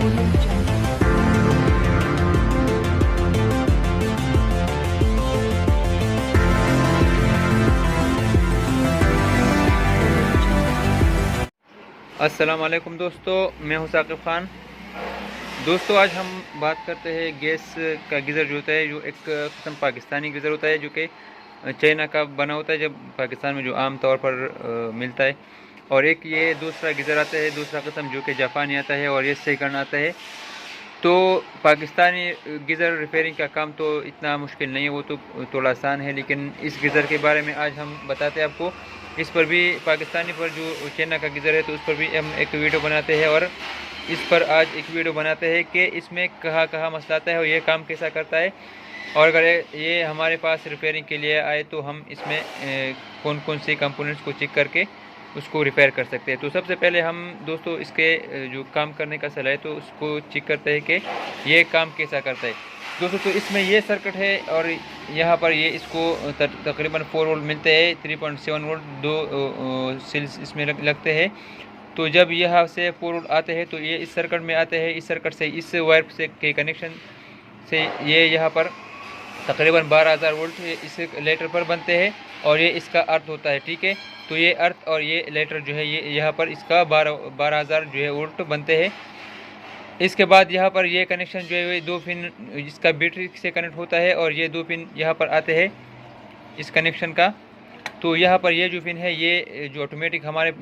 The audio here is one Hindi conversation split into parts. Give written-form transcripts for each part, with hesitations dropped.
अस्सलाम वालेकुम दोस्तों, मैं हूं साकिब ख़ान। दोस्तों आज हम बात करते हैं गैस का गीज़र जो होता है, जो एक किस्म पाकिस्तानी गीज़र होता है जो कि चाइना का बना होता है, जब पाकिस्तान में जो आम तौर पर मिलता है। और एक ये दूसरा गीज़र आता है, दूसरा किस्म जो कि जापानी आता है, और ये सेकंड आता है। तो पाकिस्तानी गीज़र रिपेयरिंग का काम तो इतना मुश्किल नहीं है, वो तो थोड़ा आसान है। लेकिन इस गीज़र के बारे में आज हम बताते हैं आपको। इस पर भी पाकिस्तानी पर जो चाइना का गीज़र है, तो उस पर भी हम एक वीडियो बनाते हैं, और इस पर आज एक वीडियो बनाते हैं कि इसमें कहाँ मसला आता है और ये काम कैसा करता है। और अगर ये हमारे पास रिपेयरिंग के लिए आए तो हम इसमें कौन कौन सी कंपोनेंट्स को चेक करके उसको रिपेयर कर सकते हैं। तो सबसे पहले हम दोस्तों इसके जो काम करने का सलाह है तो उसको चेक करते हैं कि ये काम कैसा करता है। दोस्तों तो इसमें ये सर्किट है, और यहाँ पर ये इसको तकरीबन 4 वोल्ट मिलते हैं, 3.7 वोल्ट दो सेल्स इसमें लगते हैं। तो जब यहाँ से 4 वोल्ट आते हैं तो ये इस सर्किट में आते हैं, इस सर्किट से इस वायर से के कनेक्शन से ये यहाँ पर तकरीबन 12,000 वोल्ट इस लेटर पर बनते हैं, और ये इसका अर्थ होता है। ठीक है, तो ये अर्थ और ये लेटर जो है, ये यहाँ पर इसका 12,000 जो है वोल्ट बनते हैं। इसके बाद यहाँ पर ये कनेक्शन जो है, 2 पिन इसका बैटरी से कनेक्ट होता है, और ये 2 पिन यहाँ पर आते हैं इस कनेक्शन का। तो यहाँ पर ये जो पिन है, ये जो ऑटोमेटिक हमारे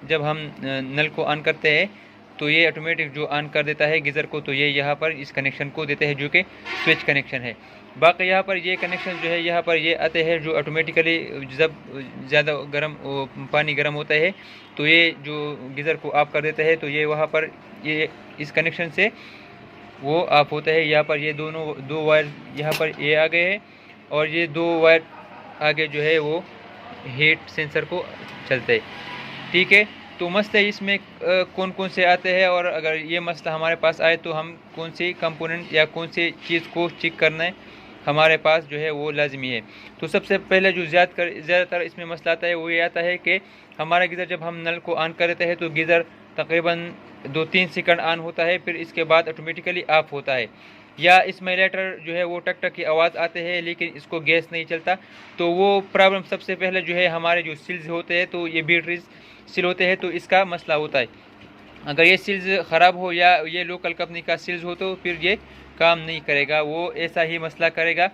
जब हम नल को ऑन करते हैं तो ये ऑटोमेटिक जो ऑन कर देता है गीज़र को, तो ये यहाँ पर इस कनेक्शन को देते हैं जो कि स्विच कनेक्शन है। बाकी यहाँ पर ये कनेक्शन जो है, यहाँ पर ये आते हैं जो ऑटोमेटिकली जब ज़्यादा पानी गर्म होता है तो ये जो गीज़र को ऑफ कर देता है, तो ये वहाँ पर ये इस कनेक्शन से वो ऑफ होता है। यहाँ पर ये दो वायर यहाँ पर ये आ गए हैं, और ये 2 वायर आगे जो है वो हीट सेंसर को चलते हैं। ठीक है, तो मसले इसमें कौन कौन से आते हैं, और अगर ये मसला हमारे पास आए तो हम कौन सी कंपोनेंट या कौन सी चीज़ को चेक करना है हमारे पास जो है वो लाजमी है। तो सबसे पहले जो ज़्यादातर इसमें मसला आता है वो ये आता है कि हमारा गीज़र जब हम नल को ऑन करते हैं तो गीज़र तकरीबन 2-3 सेकंड ऑन होता है, फिर इसके बाद ऑटोमेटिकली ऑफ होता है, या इसमें लेटर जो है वो टक टक की आवाज़ आते हैं लेकिन इसको गैस नहीं चलता। तो वो प्रॉब्लम सबसे पहले जो है हमारे जो सिल्स होते हैं, तो ये बैटरीज सिल होते हैं, तो इसका मसला होता है। अगर ये सिल्स ख़राब हो या ये लोकल कंपनी का सिल्स हो तो फिर ये काम नहीं करेगा, वो ऐसा ही मसला करेगा।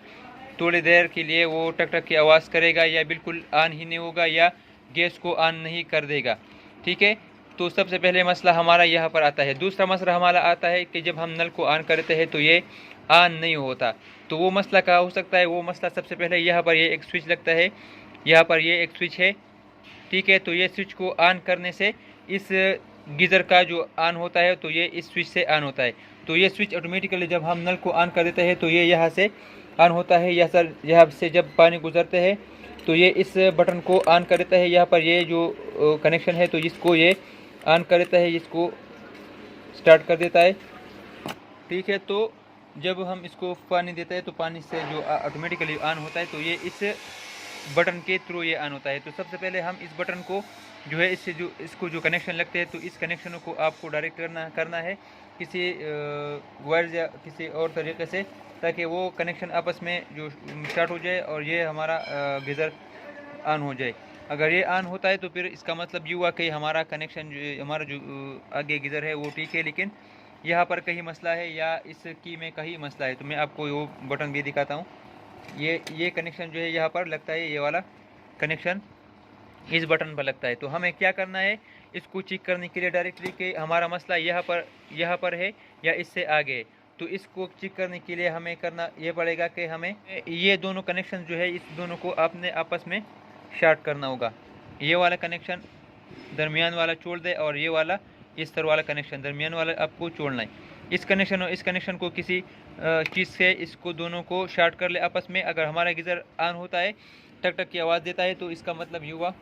थोड़ी देर के लिए वो टक टक की आवाज़ करेगा, या बिल्कुल ऑन ही नहीं होगा, या गैस को ऑन नहीं कर देगा। ठीक है, तो सबसे पहले मसला हमारा यहाँ पर आता है। दूसरा मसला हमारा आता है कि जब हम नल को ऑन करते हैं तो ये ऑन नहीं होता। तो वो मसला क्या हो सकता है? वो मसला सबसे पहले यहाँ पर ये एक स्विच लगता है, यहाँ पर ये एक स्विच है। ठीक है, तो ये स्विच को ऑन करने से इस गीज़र का जो ऑन होता है तो ये इस स्विच से ऑन होता है। तो ये स्विच ऑटोमेटिकली जब हम नल को ऑन कर देते हैं तो ये यहाँ से ऑन होता है, यहाँ से जब पानी गुजरते हैं तो ये इस बटन को ऑन कर देता है। यहाँ पर ये जो कनेक्शन है तो इसको ये ऑन कर देता है, इसको स्टार्ट कर देता है। ठीक है, तो जब हम इसको पानी देते हैं तो पानी से जो ऑटोमेटिकली ऑन होता है तो ये इस बटन के थ्रू ये ऑन होता है। तो सबसे पहले हम इस बटन को जो है इसको जो कनेक्शन लगते हैं तो इस कनेक्शनों को आपको डायरेक्ट करना है किसी वायर या किसी और तरीके से, ताकि वो कनेक्शन आपस में जो स्टार्ट हो जाए और ये हमारा गीज़र ऑन हो जाए। अगर ये ऑन होता है तो फिर इसका मतलब ये हुआ कि हमारा कनेक्शन जो हमारा जो आगे गीज़र है वो ठीक है, लेकिन यहाँ पर कहीं मसला है या इसकी में कहीं मसला है। तो मैं आपको वो बटन भी दिखाता हूँ। ये कनेक्शन जो है यहाँ पर लगता है, ये वाला कनेक्शन इस बटन पर लगता है। तो हमें क्या करना है, इसको चेक करने के लिए डायरेक्टली कि हमारा मसला यहाँ पर है या इससे आगे है। तो इसको चेक करने के लिए हमें करना ये पड़ेगा कि हमें ये दोनों कनेक्शन जो है इस दोनों को आपने आपस में शॉर्ट करना होगा। ये वाला कनेक्शन दरमियान वाला छोड़ दे, और ये वाला इस तरह वाला कनेक्शन दरमियान वाला आपको छोड़ना है। इस कनेक्शन और इस कनेक्शन को किसी चीज़ से इसको दोनों को शॉर्ट कर ले आपस में। अगर हमारा गीज़र ऑन होता है, टक टक की आवाज़ देता है, तो इसका मतलब ये हुआ।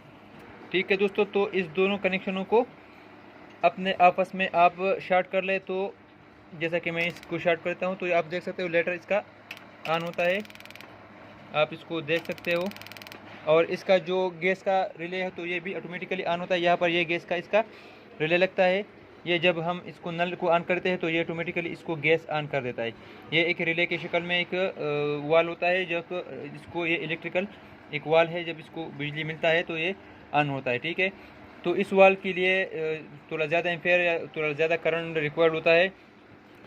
ठीक है दोस्तों, तो इस दोनों कनेक्शनों को अपने आपस में आप शॉर्ट कर ले। तो जैसा कि मैं इसको शॉर्ट करता हूँ तो आप देख सकते हो लेटर इसका ऑन होता है, आप इसको देख सकते हो। और इसका जो गैस का रिले है तो ये भी ऑटोमेटिकली ऑन होता है। यहाँ पर ये गैस का इसका रिले लगता है, ये जब हम इसको नल को ऑन करते हैं तो ये ऑटोमेटिकली इसको गैस ऑन कर देता है। ये एक रिले की शक्ल में एक वाल होता है, जब इसको ये इलेक्ट्रिकल एक वाल है, जब इसको बिजली मिलता है तो ये ऑन होता है। ठीक है, तो इस वाल के लिए थोड़ा ज़्यादा एम्पेयर या थोड़ा ज़्यादा करंट रिक्वायर्ड होता है,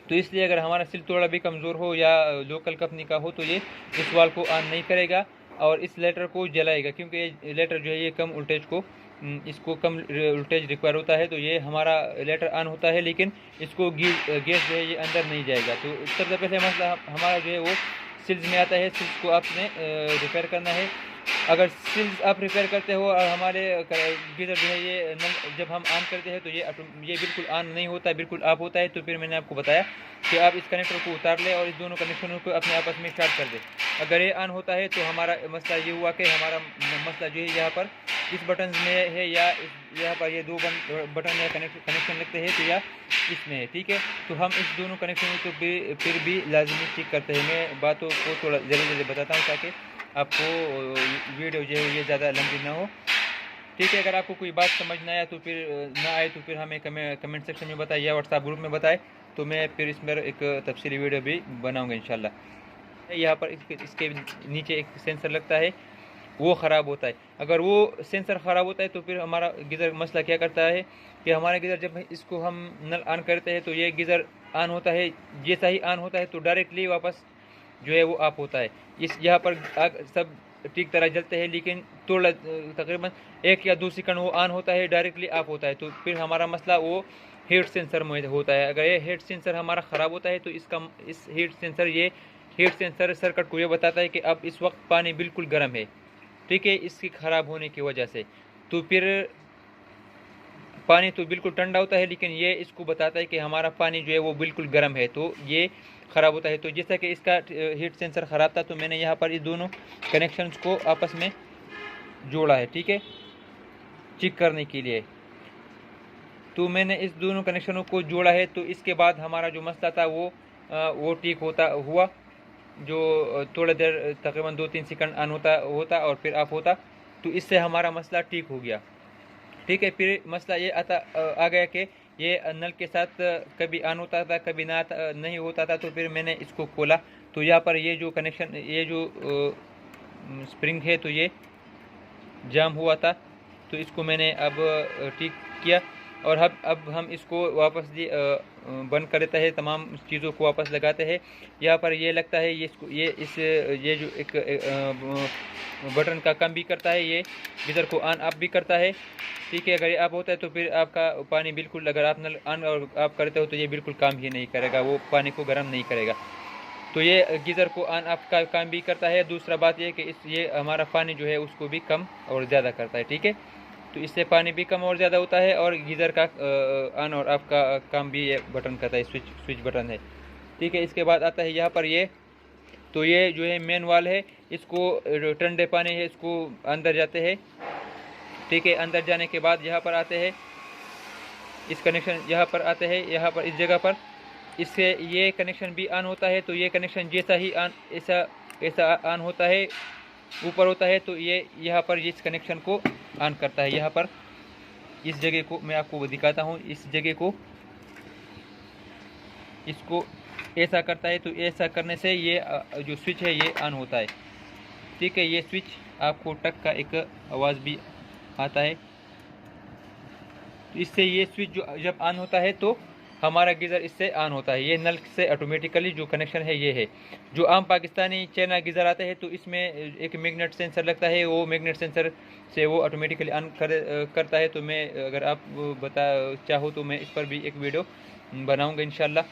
तो इसलिए अगर हमारा सिल थोड़ा भी कमज़ोर हो या लोकल कंपनी का हो तो ये इस वाल को ऑन नहीं करेगा और इस लेटर को जलाएगा, क्योंकि ये लेटर जो है ये कम वोल्टेज को इसको कम वोल्टेज रिक्वायर होता है। तो ये हमारा लेटर ऑन होता है लेकिन इसको गैस जो है ये अंदर नहीं जाएगा। तो सबसे पहले मसला हमारा जो है वो सिल्स में आता है। सिल्स को आपने रिपेयर करना है। अगर सिल्स आप रिपेयर करते हो और हमारे गीज़र जो है ये नल जब हम ऑन करते हैं तो ये बिल्कुल ऑन नहीं होता, बिल्कुल ऑफ होता है। तो फिर मैंने आपको बताया कि आप इस कनेक्टर को उतार लें और इस दोनों कनेक्शनों को अपने आपस में स्टार्ट कर दें। अगर ये ऑन होता है तो हमारा मसला ये हुआ कि हमारा मसला जो है यहाँ पर इस बटन में है या यहाँ पर ये दो बटन या कनेक्शन लगते हैं तो या इसमें है। ठीक है, तो हम इस दोनों कनेक्शनों को फिर भी लाजमी ठीक करते हैं। मैं बातों को थोड़ा जल्दी बताता हूँ ताकि आपको वीडियो जो है ये ज़्यादा लंबी ना हो। ठीक है, अगर आपको कोई बात समझ ना आए तो फिर हमें कमेंट सेक्शन में बताइए या व्हाट्सएप ग्रुप में बताएं, तो मैं फिर इसमें एक तफसीली वीडियो भी बनाऊंगा इंशाल्लाह। यहाँ पर इसके नीचे एक सेंसर लगता है, वो ख़राब होता है। अगर वो सेंसर ख़राब होता है तो फिर हमारा गीज़र मसला क्या करता है कि हमारा गीज़र जब इसको हम नल ऑन करते हैं तो ये गीज़र ऑन होता है, जैसा ही ऑन होता है तो डायरेक्टली वापस जो है वो ऑफ होता है। इस यहाँ पर आग सब ठीक तरह जलते हैं लेकिन थोड़ा तकरीबन 1 या 2 सेकंड वो ऑन होता है, डायरेक्टली ऑफ होता है। तो फिर हमारा मसला वो हीट सेंसर में होता है। अगर ये हीट सेंसर हमारा ख़राब होता है तो इस हीट सेंसर सर्किट को ये बताता है कि अब इस वक्त पानी बिल्कुल गर्म है। ठीक है, इसकी ख़राब होने की वजह से तो फिर पानी तो बिल्कुल ठंडा होता है लेकिन ये इसको बताता है कि हमारा पानी जो है वो बिल्कुल गर्म है, तो ये ख़राब होता है। तो जैसा कि इसका हीट सेंसर ख़राब था तो मैंने यहाँ पर इस दोनों कनेक्शंस को आपस में जोड़ा है। ठीक है, चेक करने के लिए तो मैंने इस दोनों कनेक्शनों को जोड़ा है। तो इसके बाद हमारा जो मसला था वो ठीक हुआ, जो थोड़ा देर तकरीबन 2-3 सेकंड ऑन होता और फिर ऑफ होता, तो इससे हमारा मसला ठीक हो गया। ठीक है, फिर मसला ये आ गया कि ये नल के साथ कभी ऑन होता था कभी नहीं होता था। तो फिर मैंने इसको खोला तो यहाँ पर ये जो कनेक्शन ये जो स्प्रिंग है तो ये जाम हुआ था, तो इसको मैंने अब ठीक किया और अब हम इसको वापस बंद कर देते हैं, तमाम चीज़ों को वापस लगाते हैं। यहाँ पर ये लगता है ये जो एक बटन का काम भी करता है, ये गीज़र को ऑन ऑफ भी करता है। ठीक है, अगर ये ऑफ होता है तो फिर आपका पानी बिल्कुल, अगर आप नल ऑन और ऑफ करते हो तो ये बिल्कुल काम ही नहीं करेगा, वो पानी को गर्म नहीं करेगा। तो ये गीज़र को ऑन ऑफ का काम भी करता है। दूसरा बात ये कि ये हमारा पानी जो है उसको भी कम और ज़्यादा करता है। ठीक है, तो इससे पानी भी कम और ज़्यादा होता है और गीज़र का ऑन और ऑफ का काम भी ये बटन करता है, स्विच बटन है। ठीक है, इसके बाद आता है यहाँ पर ये जो है मेन वाल है, इसको ठंडे पानी है इसको अंदर जाते हैं। ठीक है, अंदर जाने के बाद यहाँ पर आते हैं इस कनेक्शन, यहाँ पर आते हैं यहाँ पर इस जगह पर, इससे ये कनेक्शन भी ऑन होता है। तो ये कनेक्शन जैसा ही ऑन ऐसा ऑन होता है, ऊपर होता है, तो ये यहाँ पर इस कनेक्शन को ऑन करता है। यहाँ पर इस जगह को मैं आपको दिखाता हूँ, इस जगह को इसको ऐसा करता है। तो ऐसा करने से ये जो स्विच है ये ऑन होता है। ठीक है, ये स्विच आपको टक का एक आवाज़ भी आता है। तो इससे ये स्विच जब ऑन होता है तो हमारा गीज़र इससे ऑन होता है। ये नल से ऑटोमेटिकली जो कनेक्शन है ये है। जो आम पाकिस्तानी चाइना गीज़र आते हैं तो इसमें एक मैग्नेट सेंसर लगता है, वो मैग्नेट सेंसर से वो ऑटोमेटिकली ऑन करता है। तो मैं अगर आप चाहो तो मैं इस पर भी एक वीडियो बनाऊंगा इंशाल्लाह।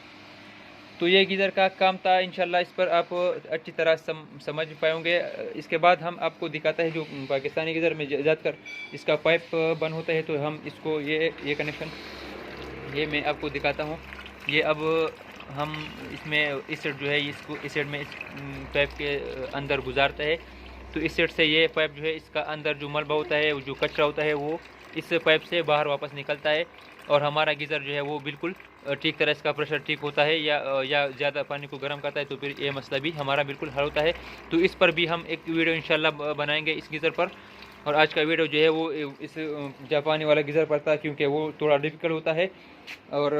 तो ये गीज़र का काम था, इंशाल्लाह इस पर आप अच्छी तरह समझ पाएंगे। इसके बाद हम आपको दिखाता है जो पाकिस्तानी गीज़र में ज़्यादातर इसका पाइप बंद होता है, तो हम इसको ये कनेक्शन ये मैं आपको दिखाता हूँ। ये अब हम इसमें इस साइड जो है इसको इस साइड में इस पाइप के अंदर गुजारते हैं। तो इस साइड से ये पाइप जो है इसका अंदर जो मलबा होता है, जो कचरा होता है, वो इस पाइप से बाहर वापस निकलता है और हमारा गीज़र जो है वो बिल्कुल ठीक तरह इसका प्रेशर ठीक होता है या ज़्यादा पानी को गर्म करता है, तो फिर ये मसला भी हमारा बिल्कुल हल होता है। तो इस पर भी हम एक वीडियो इंशाल्लाह बनाएंगे इस गीज़र पर। और आज का वीडियो जो है वो इस जापानी वाला गीज़र पर था, क्योंकि वो थोड़ा डिफ़िकल्ट होता है और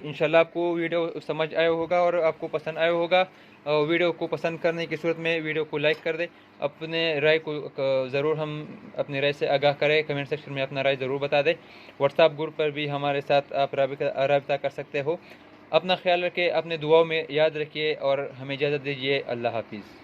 इंशाल्लाह आपको वीडियो समझ आया होगा और आपको पसंद आया होगा। वीडियो को पसंद करने की सूरत में वीडियो को लाइक कर दें। अपने राय को ज़रूर हम अपनी राय से आगाह करें, कमेंट सेक्शन में अपना राय ज़रूर बता दें। व्हाट्सएप ग्रुप पर भी हमारे साथ आप रब्ता कर सकते हो। अपना ख्याल रखिए, अपने दुआओं में याद रखिए और हमें इजाज़त दीजिए। अल्लाह हाफिज़।